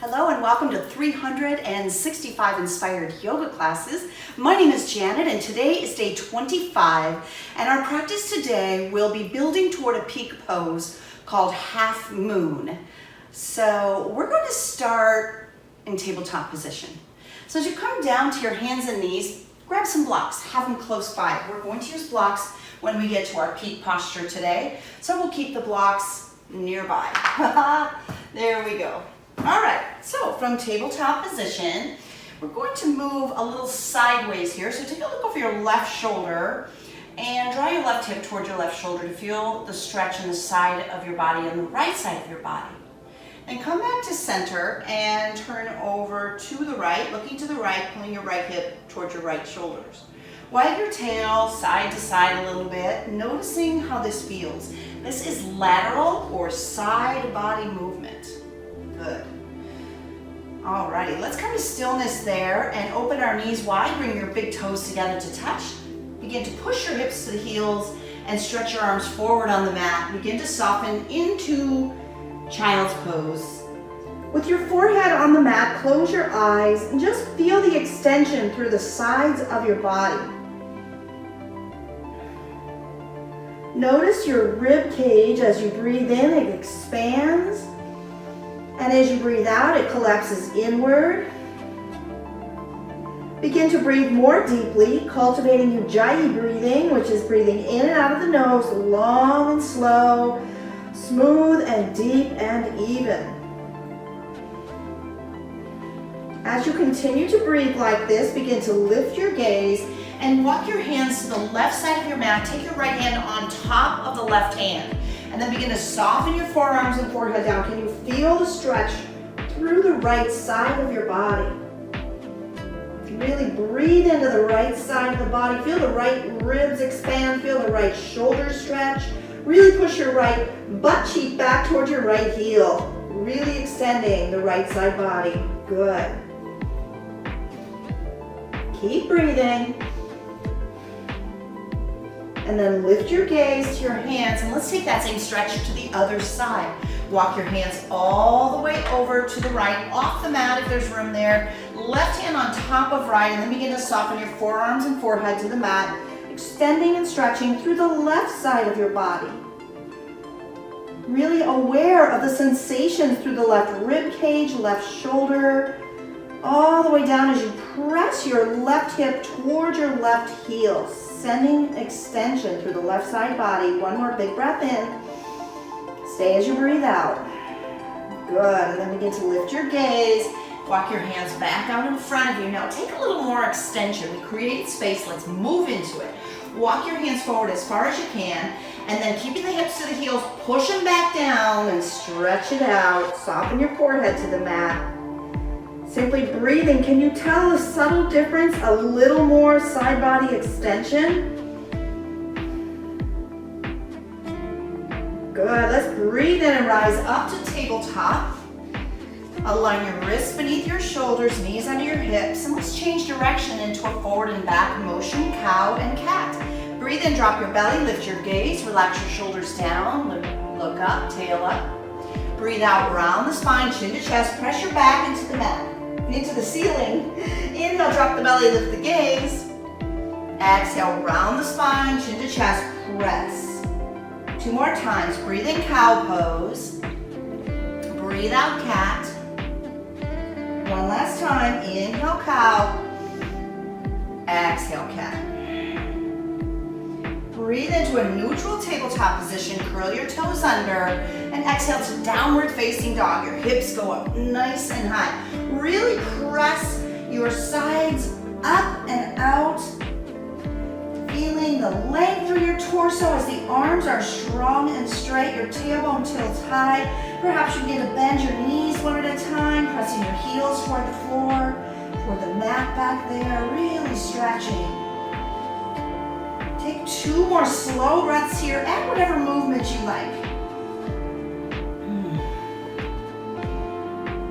Hello and welcome to 365 Inspired Yoga Classes. My name is Janet and today is day 25 and our practice today will be building toward a peak pose called Half Moon. So we're going to start in tabletop position. So as you come down to your hands and knees, grab some blocks, have them close by. We're going to use blocks when we get to our peak posture today, so we'll keep the blocks nearby. There we go. All right, so from tabletop position, we're going to move a little sideways here. So take a look over your left shoulder and draw your left hip towards your left shoulder to feel the stretch in the side of your body and the right side of your body. And come back to center and turn over to the right, looking to the right, pulling your right hip towards your right shoulders. Wag your tail side to side a little bit, noticing how this feels. This is lateral or side body movement. Good. Alrighty, let's come to stillness there and open our knees wide. Bring your big toes together to touch. Begin to push your hips to the heels and stretch your arms forward on the mat. Begin to soften into child's pose. With your forehead on the mat, close your eyes and just feel the extension through the sides of your body. Notice your rib cage as you breathe in, it expands. And as you breathe out, it collapses inward. Begin to breathe more deeply, cultivating Ujjayi breathing, which is breathing in and out of the nose, long and slow, smooth and deep and even. As you continue to breathe like this, begin to lift your gaze and walk your hands to the left side of your mat. Take your right hand on top of the left hand. And then begin to soften your forearms and forehead down. Can you feel the stretch through the right side of your body? Really breathe into the right side of the body. Feel the right ribs expand. Feel the right shoulders stretch. Really push your right butt cheek back towards your right heel. Really extending the right side body. Good. Keep breathing. And then lift your gaze to your hands and let's take that same stretch to the other side. Walk your hands all the way over to the right, off the mat if there's room there. Left hand on top of right and then begin to soften your forearms and forehead to the mat, extending and stretching through the left side of your body. Really aware of the sensations through the left rib cage, left shoulder, all the way down as you press your left hip towards your left heel, sending extension through the left side body. One more big breath in. Stay as you breathe out. Good, and then begin to lift your gaze. Walk your hands back out in front of you. Now take a little more extension. We created space, let's move into it. Walk your hands forward as far as you can, and then keeping the hips to the heels, push them back down and stretch it out. Soften your forehead to the mat. Simply breathing. Can you tell a subtle difference? A little more side body extension. Good. Let's breathe in and rise up to tabletop. Align your wrists beneath your shoulders, knees under your hips, and let's change direction into a forward and back motion, cow and cat. Breathe in, drop your belly, lift your gaze, relax your shoulders down, look up, tail up. Breathe out, round the spine, chin to chest, press your back into the mat. Into the ceiling. Inhale, drop the belly, lift the gaze. Exhale, round the spine, chin to chest, press. 2 more times. Breathe in, cow pose. Breathe out, cat. 1 last time. Inhale, cow. Exhale, cat. Breathe into a neutral tabletop position. Curl your toes under. And exhale to downward facing dog. Your hips go up nice and high. Really press your sides up and out. Feeling the length through your torso as the arms are strong and straight. Your tailbone tilts high. Perhaps you begin to bend your knees one at a time, pressing your heels toward the floor, toward the mat back there. Really stretching. Take 2 more slow breaths here. Add whatever movement you like.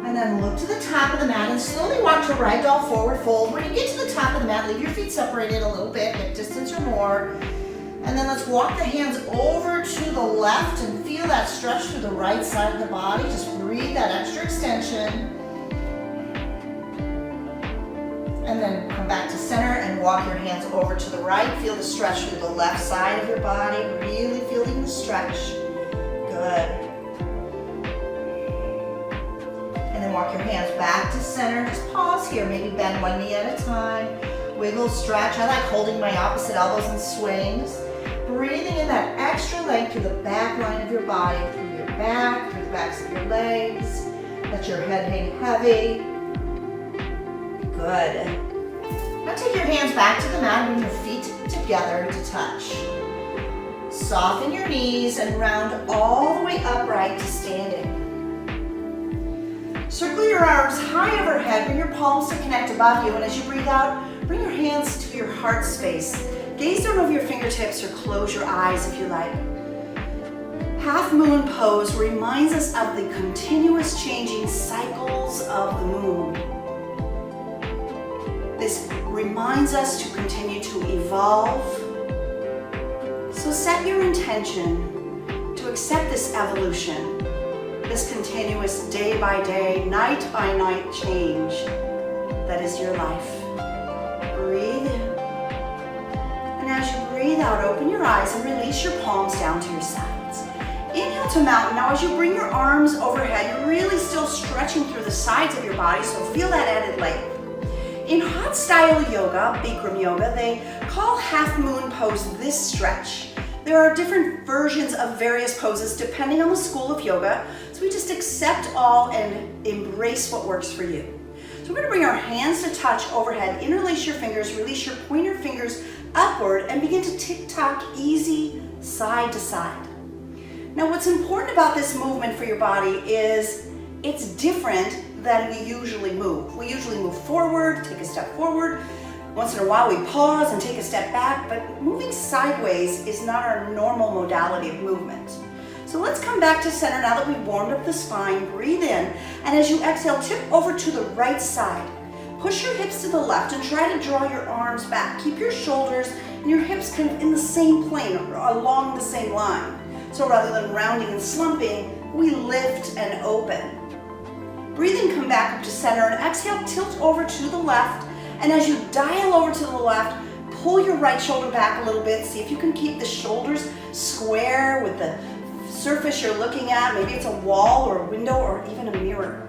And then look to the top of the mat and slowly walk to ragdoll forward fold. When you get to the top of the mat, leave your feet separated a little bit, hip distance or more. And then let's walk the hands over to the left and feel that stretch through the right side of the body. Just breathe that extra extension. and then come back to center and walk your hands over to the right. Feel the stretch through the left side of your body, really feeling the stretch. Good. And then walk your hands back to center. Just pause here, maybe bend one knee at a time. Wiggle, stretch. I like holding my opposite elbows in swings. Breathing in that extra length through the back line of your body, through your back, through the backs of your legs. Let your head hang heavy. Good. Now take your hands back to the mat, bring your feet together to touch. Soften your knees and round all the way upright to standing. Circle your arms high overhead, bring your palms to connect above you, and as you breathe out, bring your hands to your heart space. Gaze down over your fingertips or close your eyes if you like. Half moon pose reminds us of the continuous changing cycles of the moon. This reminds us to continue to evolve. So set your intention to accept this evolution, this continuous day by day, night by night change that is your life. Breathe in. And as you breathe out, open your eyes and release your palms down to your sides. Inhale to mountain. Now as you bring your arms overhead, you're really still stretching through the sides of your body, so feel that added length. In hot style yoga, Bikram yoga, they call half moon pose this stretch. There are different versions of various poses depending on the school of yoga, so we just accept all and embrace what works for you. So we're going to bring our hands to touch overhead, interlace your fingers, release your pointer fingers upward, and begin to tick-tock easy side to side. Now what's important about this movement for your body is it's different than we usually move. We usually move forward, take a step forward. Once in a while we pause and take a step back, but moving sideways is not our normal modality of movement. So let's come back to center now that we've warmed up the spine. Breathe in, and as you exhale, tip over to the right side. Push your hips to the left and try to draw your arms back. Keep your shoulders and your hips kind of in the same plane, along the same line. So rather than rounding and slumping, we lift and open. Breathe in, come back up to center, and exhale, tilt over to the left. And as you dial over to the left, pull your right shoulder back a little bit. See if you can keep the shoulders square with the surface you're looking at. Maybe it's a wall or a window or even a mirror.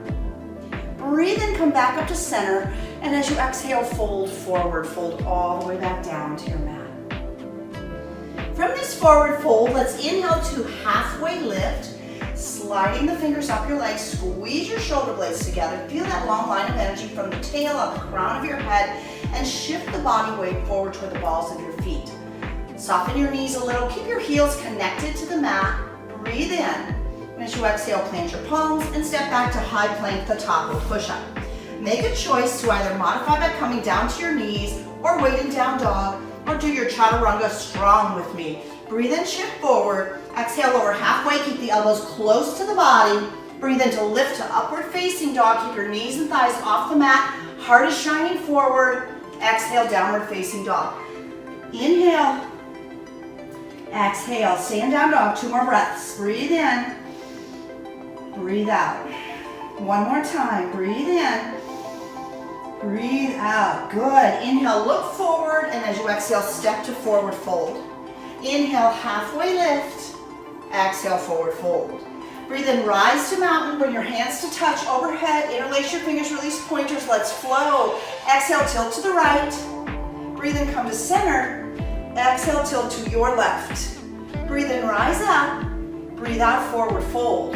Breathe in, come back up to center. And as you exhale, fold forward, fold all the way back down to your mat. From this forward fold, let's inhale to halfway lift. Sliding the fingers up your legs, squeeze your shoulder blades together. Feel that long line of energy from the tail on the crown of your head, and shift the body weight forward toward the balls of your feet. Soften your knees a little, keep your heels connected to the mat. Breathe in, and as you exhale, plant your palms and step back to high plank, the top of push-up. Make a choice to either modify by coming down to your knees or waiting down dog, or do your chaturanga strong with me. Breathe in, shift forward. Exhale, lower halfway. Keep the elbows close to the body. Breathe in to lift to upward facing dog. Keep your knees and thighs off the mat. Heart is shining forward. Exhale, downward facing dog. Inhale. Exhale, stand down dog. 2 more breaths. Breathe in. Breathe out. 1 more time. Breathe in. Breathe out. Good. Inhale, look forward, and as you exhale, step to forward fold. Inhale, halfway lift. Exhale, forward fold. Breathe in, rise to mountain. Bring your hands to touch overhead. Interlace your fingers, release pointers. Let's flow. Exhale, tilt to the right. Breathe in, come to center. Exhale, tilt to your left. Breathe in, rise up. Breathe out, forward fold.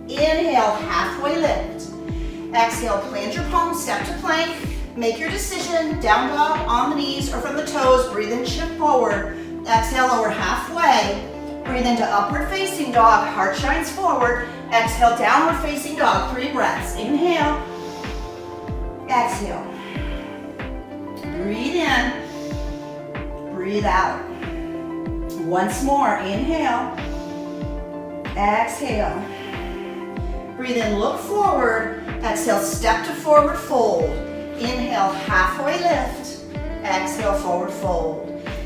Inhale, halfway lift. Exhale, plant your palms, step to plank. Make your decision, down dog, on the knees, or from the toes. Breathe in, shift forward. Exhale, lower halfway. Breathe into upward facing dog. Heart shines forward. Exhale, downward facing dog. 3 breaths. Inhale. Exhale. Breathe in. Breathe out. Once more. Inhale. Exhale. Breathe in, look forward. Exhale, step to forward fold. Inhale, halfway lift. Exhale, forward fold.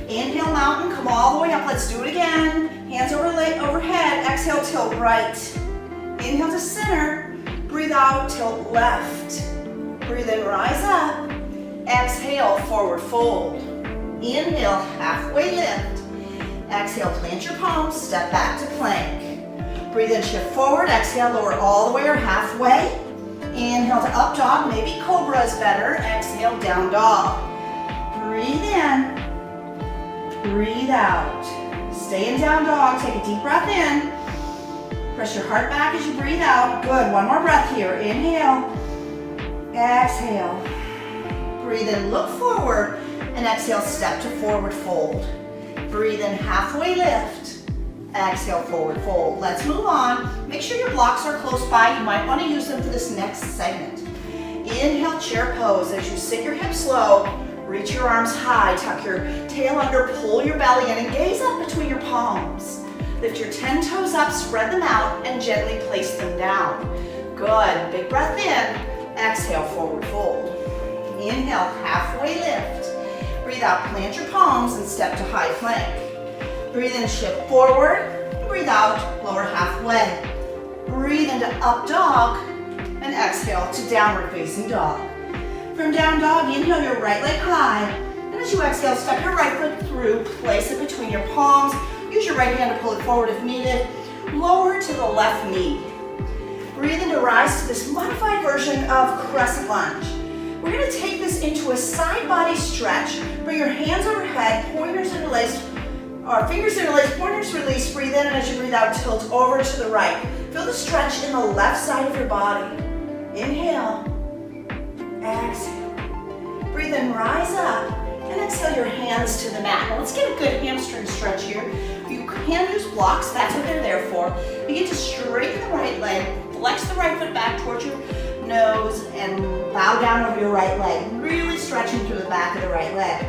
Inhale, mountain, come all the way up. Let's do it again. Hands overhead. Exhale, tilt right. Inhale to center. Breathe out, tilt left. Breathe in, rise up. Exhale, forward fold. Inhale, halfway lift. Exhale, plant your palms, step back to plank. Breathe in, shift forward. Exhale, lower all the way or halfway. Inhale to up dog, maybe cobra is better. Exhale, down dog. Breathe in, breathe out. Stay in down dog, take a deep breath in. Press your heart back as you breathe out. Good, one more breath here. Inhale, exhale. Breathe in, look forward, and exhale, step to forward fold. Breathe in, halfway lift. Exhale, forward fold. Let's move on. Make sure your blocks are close by. You might want to use them for this next segment. Inhale, chair pose. As you sit your hips low, reach your arms high, tuck your tail under, pull your belly in, and gaze up between your palms. Lift your 10 toes up, spread them out, and gently place them down. Good. Big breath in. Exhale, forward fold. Inhale, halfway lift. Breathe out, plant your palms, and step to high plank. Breathe in, shift forward. Breathe out, lower halfway. Breathe into up dog, and exhale to downward facing dog. From down dog, inhale your right leg high, and as you exhale, step your right foot through, place it between your palms. Use your right hand to pull it forward if needed. Lower to the left knee. Breathe in to rise to this modified version of Crescent Lunge. We're going to take this into a side body stretch. Bring your hands overhead, pointers interlaced, or fingers interlaced, pointers released. Breathe in, and as you breathe out, tilt over to the right. Feel the stretch in the left side of your body. Inhale, exhale. Breathe in, rise up, and exhale your hands to the mat. Now let's get a good hamstring stretch here. If you can use blocks, that's what they're there for. Begin to straighten the right leg, flex the right foot back towards your nose, and bow down over your right leg, really stretching through the back of the right leg.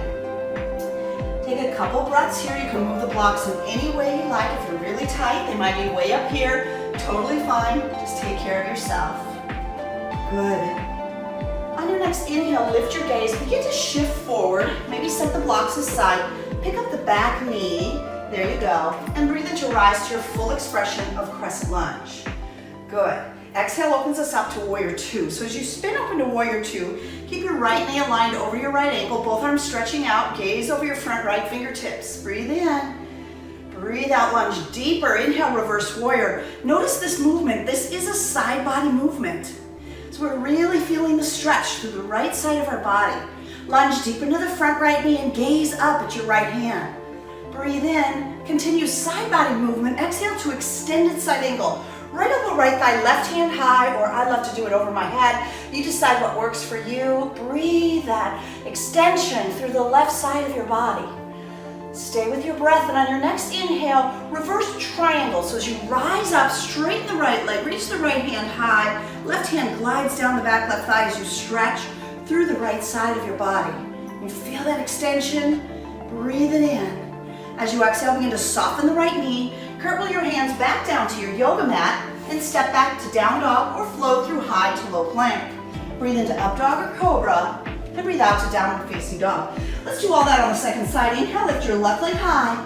Take a couple breaths here. You can move the blocks in any way you like. If you're really tight, they might be way up here. Totally fine. Just take care of yourself. Good. On your next inhale, lift your gaze. Begin to shift forward. Maybe set the blocks aside. Pick up the back knee. There you go. And breathe in to rise to your full expression of Crescent Lunge. Good. Exhale opens us up to Warrior Two. So as you spin up into Warrior Two, keep your right knee aligned over your right ankle, both arms stretching out, gaze over your front right fingertips. Breathe in, breathe out, lunge deeper. Inhale, reverse warrior. Notice this movement. This is a side body movement. So we're really feeling the stretch through the right side of our body. Lunge deep into the front right knee and gaze up at your right hand. Breathe in, continue side body movement. Exhale to extended side angle. Right elbow, right thigh, left hand high, or I love to do it over my head. You decide what works for you. Breathe that extension through the left side of your body. Stay with your breath, and on your next inhale, reverse triangle. So as you rise up, straighten the right leg, reach the right hand high, left hand glides down the back left thigh as you stretch through the right side of your body. You feel that extension, breathe it in. As you exhale, begin to soften the right knee, curl your hands back down to your yoga mat, and step back to down dog or flow through high to low plank. Breathe into up dog or cobra, and breathe out to downward facing dog. Let's do all that on the second side. Inhale, lift your left leg high.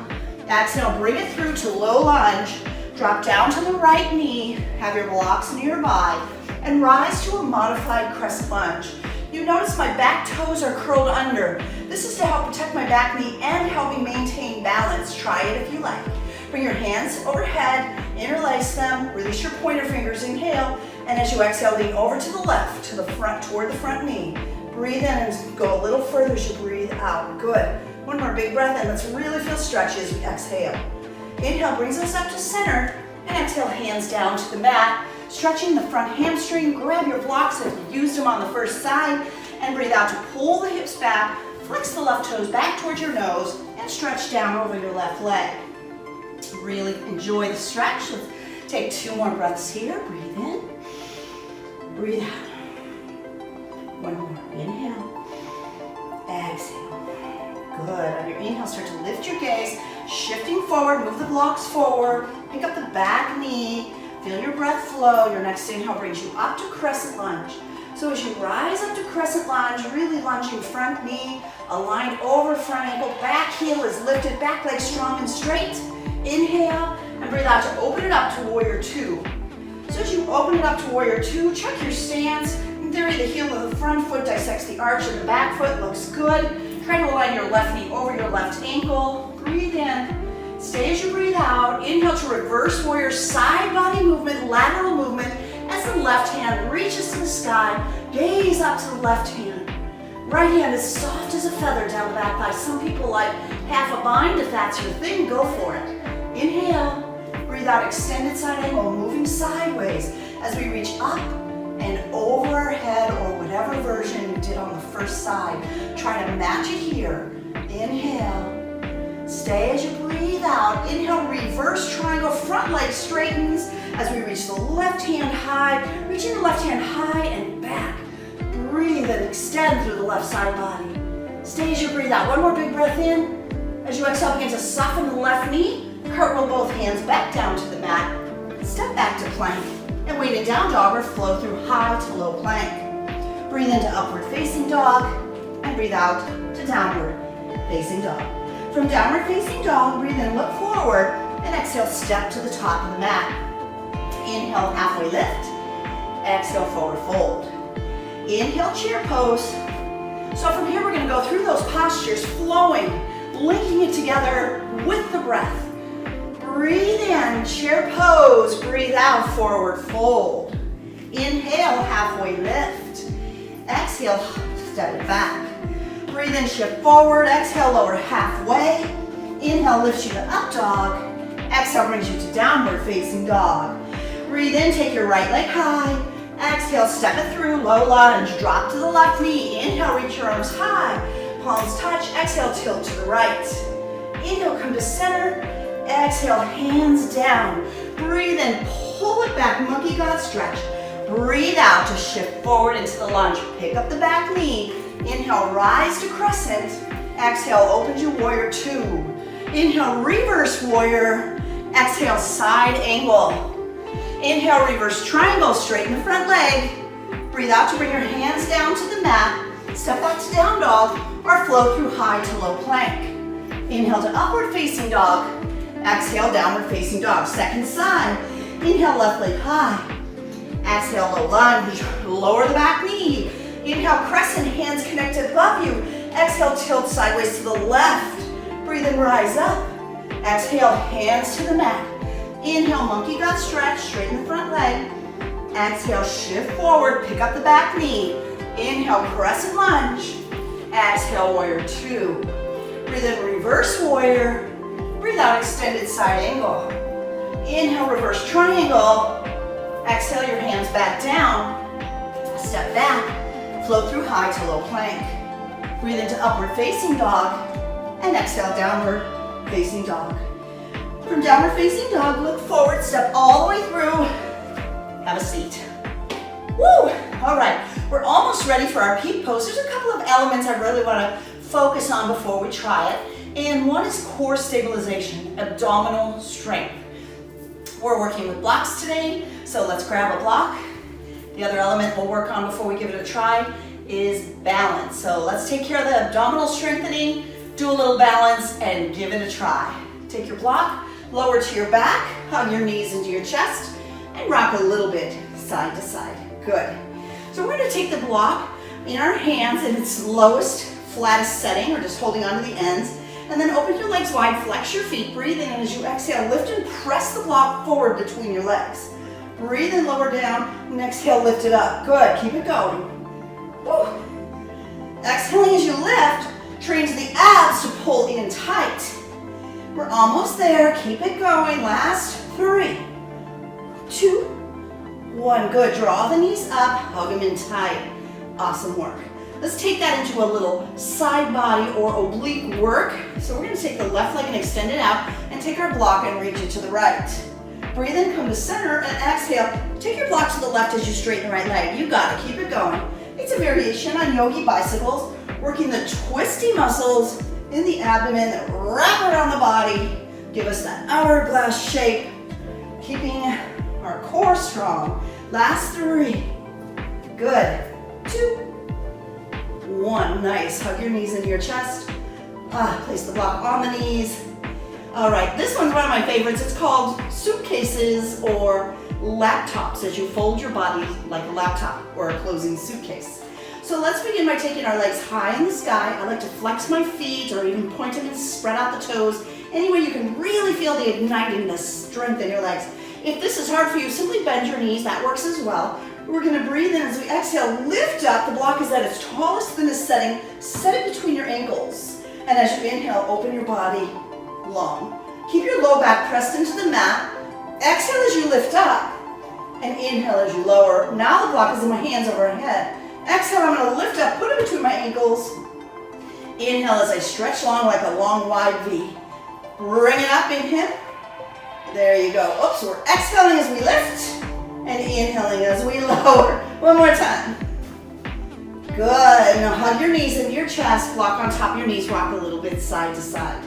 Exhale, bring it through to low lunge. Drop down to the right knee, have your blocks nearby, and rise to a modified Crescent Lunge. You notice my back toes are curled under. This is to help protect my back knee and help me maintain balance. Try it if you like. Bring your hands overhead, interlace them, release your pointer fingers, inhale, and as you exhale, lean over to the left, to the front, toward the front knee. Breathe in and go a little further as you breathe out. Good. One more big breath in. Let's really feel stretchy as we exhale. Inhale brings us up to center, and exhale, hands down to the mat. Stretching the front hamstring, grab your blocks if you used them on the first side, and breathe out to pull the hips back, flex the left toes back towards your nose, and stretch down over your left leg. Really enjoy the stretch. Let's take 2 more breaths here. Breathe in, breathe out. One more, inhale, exhale. Good, on your inhale, start to lift your gaze, shifting forward, move the blocks forward, pick up the back knee, feel your breath flow. Your next inhale brings you up to Crescent Lunge. So as you rise up to Crescent Lunge, really lunging front knee, aligned over front ankle, back heel is lifted, back leg strong and straight. Inhale, and breathe out to open it up to Warrior Two. So as you open it up to Warrior Two, check your stance, and theory, the heel of the front foot dissects the arch of the back foot. Looks good. Try to align your left knee over your left ankle. Breathe in. Stay as you breathe out. Inhale to reverse warrior, side body movement, lateral movement. As the left hand reaches to the sky, gaze up to the left hand. Right hand is soft as a feather down the back thigh. Some people like half a bind. If that's your thing, go for it. Inhale. Breathe out, extended side angle, moving sideways as we reach up and over our head, or whatever version you did on the first side. Try to match it here. Inhale. Stay as you breathe out. Inhale, reverse triangle, front leg straightens as we reach the left hand high. Reaching the left hand high and back. Breathe and extend through the left side body. Stay as you breathe out. One more big breath in. As you exhale, begin to soften the left knee. Cartwheel both hands back down to the mat. Step back to plank. And weighted down dog or flow through high to low plank. Breathe into upward facing dog. And breathe out to downward facing dog. From downward facing dog, breathe in, look forward. And exhale, step to the top of the mat. Inhale, halfway lift. Exhale, forward fold. Inhale, chair pose. So from here, we're going to go through those postures, flowing, linking it together with the breath. Breathe in, chair pose. Breathe out, forward fold. Inhale, halfway lift. Exhale, step it back. Breathe in, shift forward. Exhale, lower halfway. Inhale, lifts you to up dog. Exhale, brings you to downward facing dog. Breathe in, take your right leg high. Exhale, step it through, low lunge. Drop to the left knee. Inhale, reach your arms high. Palms touch. Exhale, tilt to the right. Inhale, come to center. Exhale, hands down. Breathe in, pull it back, monkey God stretch. Breathe out to shift forward into the lunge. Pick up the back knee. Inhale, rise to crescent. Exhale, open to warrior two. Inhale, reverse warrior. Exhale, side angle. Inhale, reverse triangle, straighten the front leg. Breathe out to bring your hands down to the mat. Step back to down dog or flow through high to low plank. Inhale to upward facing dog. Exhale, downward facing dog. Second side. Inhale, left leg high. Exhale, low lunge. Lower the back knee. Inhale, crescent, hands connected above you. Exhale, tilt sideways to the left. Breathe and rise up. Exhale, hands to the mat. Inhale, monkey God stretch, straighten the front leg. Exhale, shift forward, pick up the back knee. Inhale, crescent lunge. Exhale, warrior two. Breathe in, reverse warrior. Breathe out, extended side angle. Inhale, reverse triangle. Exhale, your hands back down. Step back, flow through high to low plank. Breathe into upward facing dog. And exhale, downward facing dog. From downward facing dog, look forward, step all the way through. Have a seat. Woo! All right, we're almost ready for our peak pose. There's a couple of elements I really want to focus on before we try it. And one is core stabilization, abdominal strength. We're working with blocks today, so let's grab a block. The other element we'll work on before we give it a try is balance. So let's take care of the abdominal strengthening, do a little balance, and give it a try. Take your block, lower to your back, hug your knees into your chest, and rock a little bit side to side. Good. So we're going to take the block in our hands in its lowest, flattest setting, or just holding onto the ends, and then open your legs wide, flex your feet, breathe in, and as you exhale, lift and press the block forward between your legs. Breathe in, lower down, and exhale, lift it up. Good, keep it going. Woo. Exhaling as you lift, trains the abs to pull in tight. We're almost there, keep it going. Last 3, 2, 1. Good, draw the knees up, hug them in tight. Awesome work. Let's take that into a little side body or oblique work. So we're going to take the left leg and extend it out and take our block and reach it to the right. Breathe in, come to center, and exhale. Take your block to the left as you straighten the right leg. You got it, keep it going. It's a variation on yogi bicycles, working the twisty muscles in the abdomen that wrap around the body. Give us that hourglass shape, keeping our core strong. Last 3. Good. 2, 1. Nice. Hug your knees into your chest. Place the block on the knees. All right, this one's one of my favorites. It's called suitcases or laptops as you fold your body like a laptop or a closing suitcase. So let's begin by taking our legs high in the sky. I like to flex my feet or even point them and spread out the toes. Any way you can really feel the igniting, the strength in your legs. If this is hard for you, simply bend your knees. That works as well. We're going to breathe in as we exhale, lift up. The block is at its tallest, thinnest setting. Set it between your ankles. And as you inhale, open your body long. Keep your low back pressed into the mat. Exhale as you lift up. And inhale as you lower. Now the block is in my hands overhead. Exhale, I'm going to lift up, put it between my ankles. Inhale as I stretch long like a long, wide V. Bring it up, inhale. There you go. Oops, we're exhaling as we lift and inhaling as we lower. One more time. Good. Now hug your knees into your chest, block on top of your knees, rock a little bit side to side.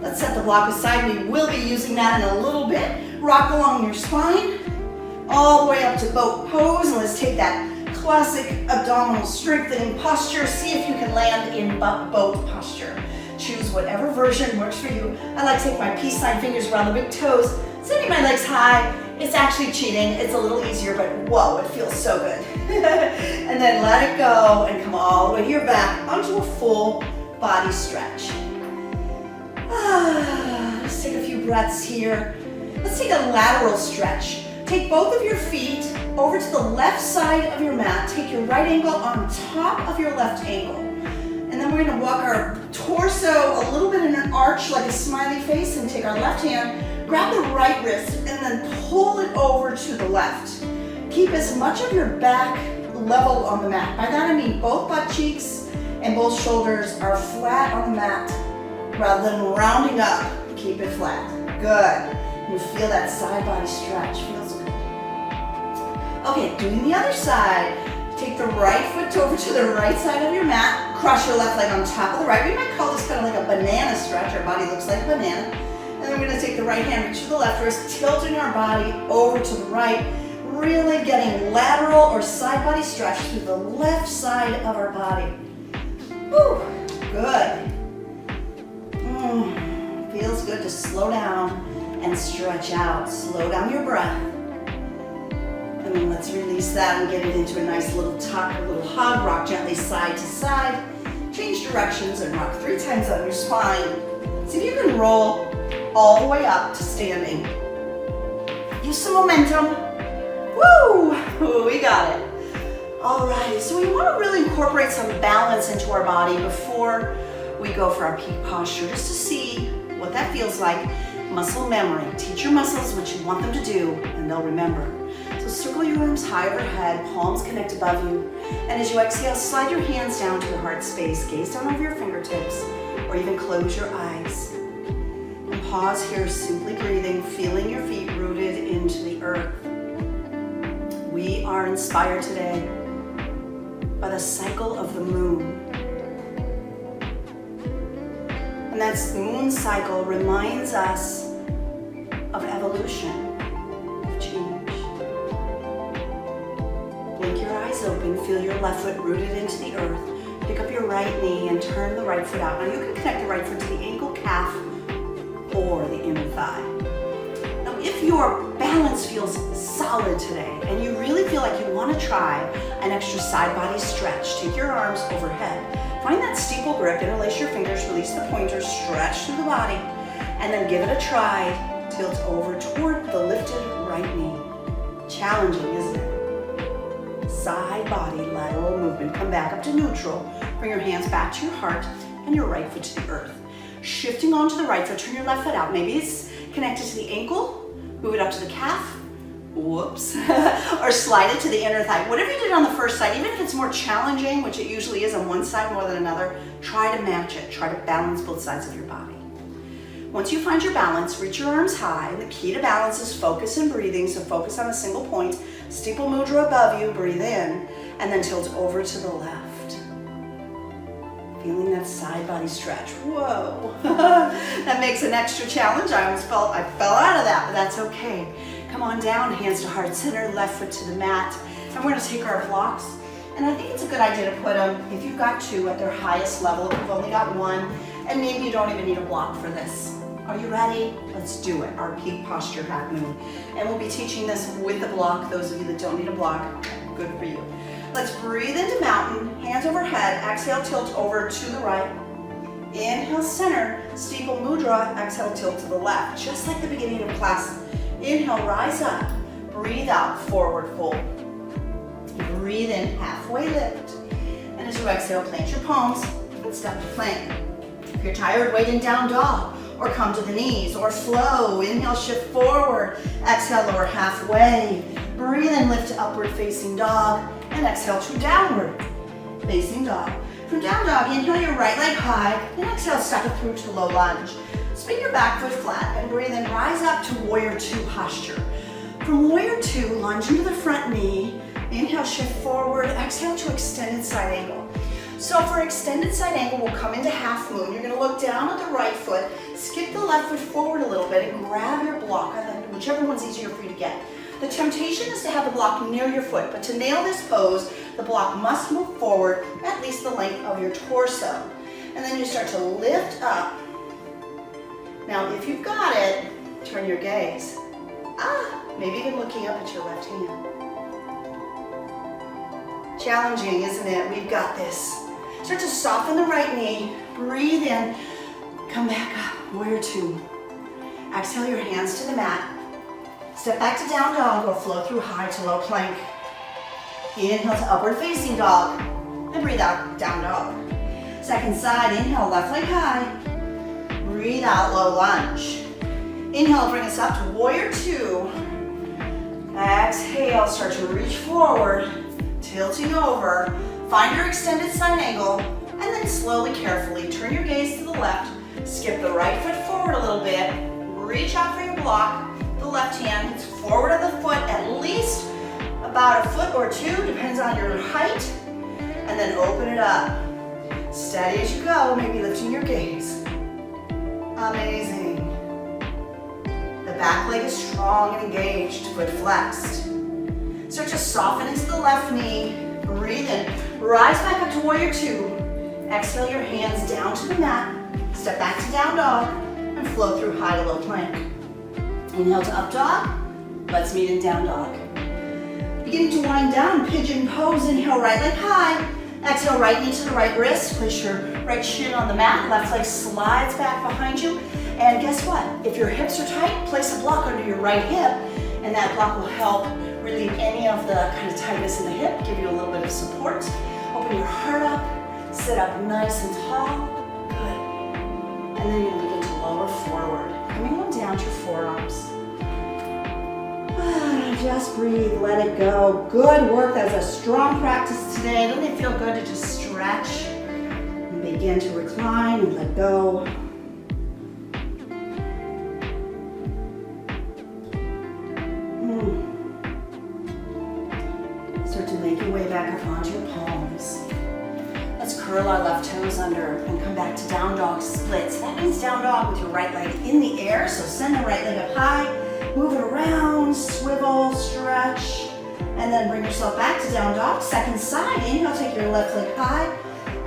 Let's set the block aside. We will be using that in a little bit. Rock along your spine, all the way up to boat pose, and let's take that classic abdominal strengthening posture. See if you can land in boat posture. Choose whatever version works for you. I like to take my peace sign fingers around the big toes, sending my legs high. It's actually cheating. It's a little easier, but whoa, it feels so good. And then let it go and come all the way to your back onto a full body stretch. Let's take a few breaths here. Let's take a lateral stretch. Take both of your feet over to the left side of your mat. Take your right ankle on top of your left ankle. And then we're going to walk our torso a little bit in an arch like a smiley face and take our left hand, grab the right wrist, and then pull it over to the left. Keep as much of your back level on the mat. By that I mean both butt cheeks and both shoulders are flat on the mat rather than rounding up. Keep it flat. Good. You feel that side body stretch. Feels good. Okay, doing the other side. Take the right foot over to the right side of your mat. Cross your left leg on top of the right. We might call this kind of like a banana stretch. Our body looks like a banana. And then we're going to take the right hand, reach to the left wrist, tilting our body over to the right. Really getting lateral or side body stretch through the left side of our body. Whew, good. Feels good to slow down and stretch out. Slow down your breath. And then let's release that and get it into a nice little tuck, a little hug. Rock gently side to side. Change directions and rock 3 times on your spine. See if you can roll all the way up to standing. Use some momentum. Woo! We got it. Alrighty, so we want to really incorporate some balance into our body before we go for our peak posture, just to see what that feels like. Muscle memory. Teach your muscles what you want them to do, and they'll remember. So circle your arms high overhead, palms connect above you, and as you exhale, slide your hands down to your heart space. Gaze down over your fingertips, or even close your eyes. And pause here, simply breathing, feeling your feet rooted into the earth. We are inspired today by the cycle of the moon. And that moon cycle reminds us of evolution, of change. Blink your eyes open, feel your left foot rooted into the earth. Pick up your right knee and turn the right foot out. Now you can connect the right foot to the ankle, calf, or the inner thigh. Now if your balance feels solid today and you really feel like you want to try an extra side body stretch, take your arms overhead. Find that steeple grip, interlace your fingers, release the pointers, stretch through the body, and then give it a try. Tilt over toward the lifted right knee. Challenging, isn't it? Side body lateral movement. Come back up to neutral. Bring your hands back to your heart and your right foot to the earth. Shifting onto the right foot, turn your left foot out. Maybe it's connected to the ankle, move it up to the calf, whoops, or slide it to the inner thigh. Whatever you did on the first side, even if it's more challenging, which it usually is on one side more than another, try to match it. Try to balance both sides of your body. Once you find your balance, reach your arms high. The key to balance is focus and breathing, so focus on a single point. Steeple mudra above you, breathe in, and then tilt over to the left. Feeling that side body stretch. Whoa, that makes an extra challenge. I fell out of that, but that's okay. Come on down, hands to heart center, left foot to the mat. And we're gonna take our blocks. And I think it's a good idea to put them, if you've got 2, at their highest level. If you've only got 1, and maybe you don't even need a block for this. Are you ready? Let's do it, our peak posture half moon. And we'll be teaching this with a block. Those of you that don't need a block, good for you. Let's breathe into mountain, hands overhead, exhale, tilt over to the right. Inhale, center, steeple mudra, exhale, tilt to the left, just like the beginning of class. Inhale, rise up, breathe out, forward fold. Breathe in, halfway lift. And as you exhale, plant your palms and step to plank. If you're tired, wait in down dog, or come to the knees, or flow. Inhale, shift forward, exhale, lower halfway. Breathe in, lift to upward facing dog, and exhale to downward facing dog. From down dog, inhale your right leg high, and exhale, step it through to low lunge. Spin your back foot flat, and breathe in, rise up to warrior two posture. From warrior two, lunge into the front knee. Inhale, shift forward, exhale to extended side angle. So for extended side angle, we'll come into half moon. You're gonna look down at the right foot, skip the left foot forward a little bit, and grab your block, whichever one's easier for you to get. The temptation is to have the block near your foot, but to nail this pose, the block must move forward at least the length of your torso. And then you start to lift up. Now, if you've got it, turn your gaze. Maybe even looking up at your left hand. Challenging, isn't it? We've got this. Start to soften the right knee. Breathe in. Come back up. Warrior two. Exhale your hands to the mat. Step back to down dog or flow through high to low plank. Inhale to upward facing dog. And breathe out, down dog. Second side, inhale, left leg high. Breathe out, low lunge. Inhale, bring us up to warrior two. Exhale, start to reach forward. Tilting over, find your extended side angle, and then slowly, carefully turn your gaze to the left, skip the right foot forward a little bit, reach out for your block, the left hand hits forward of the foot at least about a foot or two, depends on your height, and then open it up. Steady as you go, maybe lifting your gaze. Amazing. The back leg is strong and engaged, foot flexed. Start to soften into the left knee. Breathe in. Rise back up to warrior two. Exhale your hands down to the mat. Step back to down dog and flow through high to low plank. Inhale to up dog. Let's meet in down dog. Beginning to wind down, pigeon pose. Inhale, right leg high. Exhale, right knee to the right wrist. Place your right shin on the mat. Left leg slides back behind you. And guess what? If your hips are tight, place a block under your right hip, and that block will help relieve any of the kind of tightness in the hip, give you a little bit of support. Open your heart up, sit up nice and tall. Good. And then you begin to lower forward. Coming on down to your forearms. Just breathe, let it go. Good work, that was a strong practice today. Doesn't it feel good to just stretch and begin to recline and let go? Start to make your way back up onto your palms. Let's curl our left toes under and come back to down dog splits. That means down dog with your right leg in the air, so send the right leg up high. Move it around, swivel, stretch, and then bring yourself back to down dog. Second side, inhale, take your left leg high.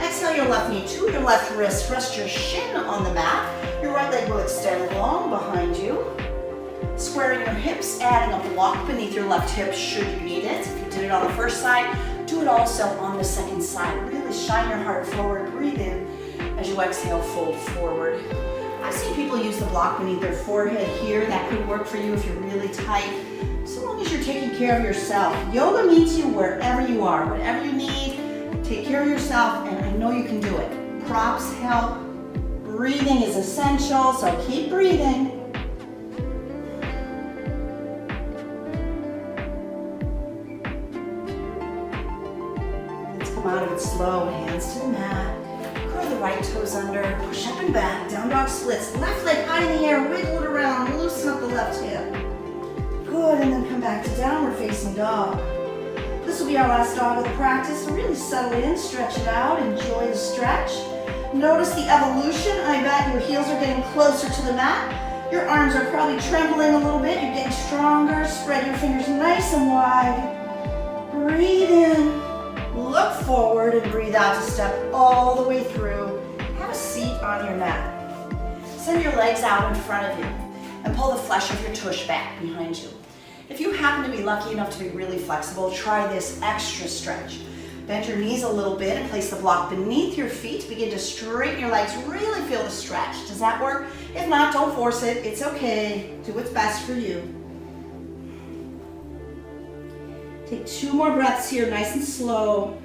Exhale your left knee to your left wrist. Rest your shin on the mat. Your right leg will extend long behind you. Squaring your hips, adding a block beneath your left hip should you need it. If you did it on the first side, do it also on the second side. Really shine your heart forward. Breathe in as you exhale, fold forward. I've seen people use the block beneath their forehead here. That could work for you if you're really tight, so long as you're taking care of yourself. Yoga meets you wherever you are. Whatever you need, take care of yourself, and I know you can do it. Props help. Breathing is essential, so keep breathing. Let's come out of it slow. Hands to the mat. Curl the right toes under, push up and back, down dog splits, left leg high in the air, wiggle it around, loosen up the left hip. Good, and then come back to downward facing dog. This will be our last dog of the practice, so really settle in, stretch it out, enjoy the stretch. Notice the evolution. I bet your heels are getting closer to the mat. Your arms are probably trembling a little bit, you're getting stronger, spread your fingers nice and wide. Breathe in. Look forward and breathe out to step all the way through. Have a seat on your mat. Send your legs out in front of you and pull the flesh of your tush back behind you. If you happen to be lucky enough to be really flexible, try this extra stretch. Bend your knees a little bit and place the block beneath your feet. Begin to straighten your legs, really feel the stretch. Does that work? If not, don't force it. It's okay. Do what's best for you. Take 2 more breaths here, nice and slow.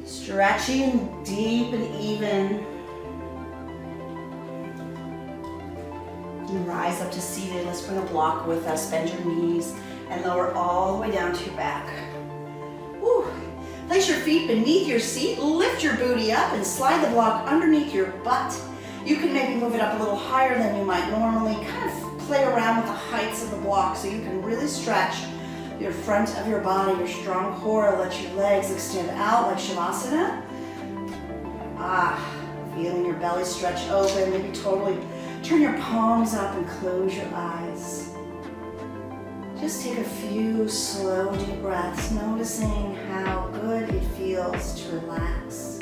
Stretchy and deep and even. And rise up to seated. Let's bring a block with us. Bend your knees and lower all the way down to your back. Woo. Place your feet beneath your seat. Lift your booty up and slide the block underneath your butt. You can maybe move it up a little higher than you might normally. Kind of play around with the heights of the block so you can really stretch your front of your body, your strong core. Let your legs extend out like Shavasana. Feeling your belly stretch open. Maybe totally turn your palms up and close your eyes. Just take a few slow, deep breaths, noticing how good it feels to relax.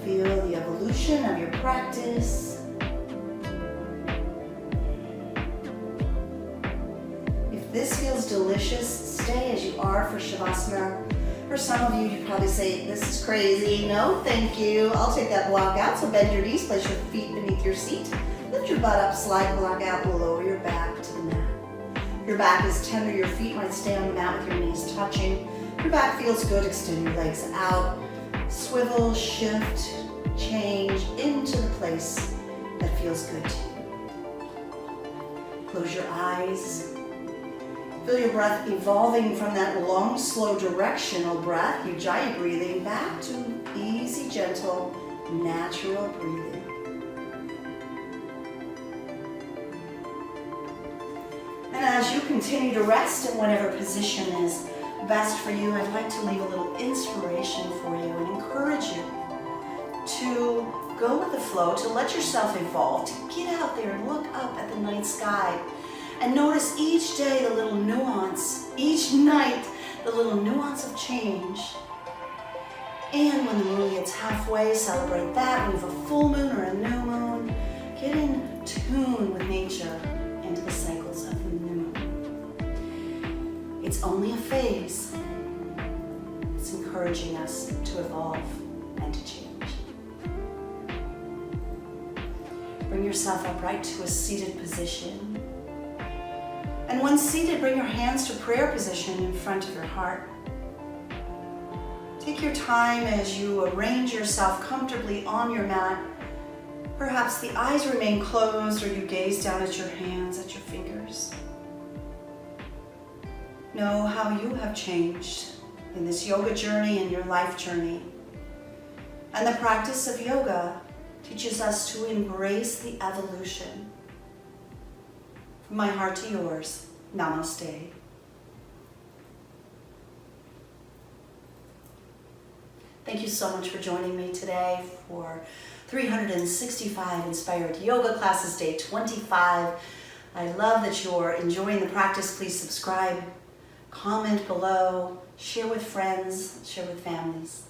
Feel the evolution of your practice. If this feels delicious, stay as you are for Shavasana. For some of you, you'd probably say, this is crazy. No, thank you. I'll take that block out. So bend your knees, place your feet beneath your seat. Lift your butt up, slide the block out, lower your back to the mat. Your back is tender, your feet might stay on the mat with your knees touching. Your back feels good, extend your legs out. Swivel, shift, change into the place that feels good to you. Close your eyes. Feel your breath evolving from that long, slow, directional breath, Ujjayi breathing, back to easy, gentle, natural breathing. And as you continue to rest in whatever position is best for you, I'd like to leave a little inspiration for you and encourage you to go with the flow, to let yourself evolve, to get out there and look up at the night sky and notice each day the little nuance, each night the little nuance of change. And when the moon gets halfway, celebrate that. When you have a full moon or a new moon, get in tune with nature and to the cycles of the new moon. It's only a phase. It's encouraging us to evolve and to change. Bring yourself upright to a seated position. And when seated, bring your hands to prayer position in front of your heart. Take your time as you arrange yourself comfortably on your mat. Perhaps the eyes remain closed or you gaze down at your hands, at your fingers. Know how you have changed in this yoga journey and your life journey. And the practice of yoga teaches us to embrace the evolution. From my heart to yours, namaste. Thank you so much for joining me today for 365 Inspired Yoga Classes, Day 25. I love that you're enjoying the practice. Please subscribe, comment below, share with friends, share with families.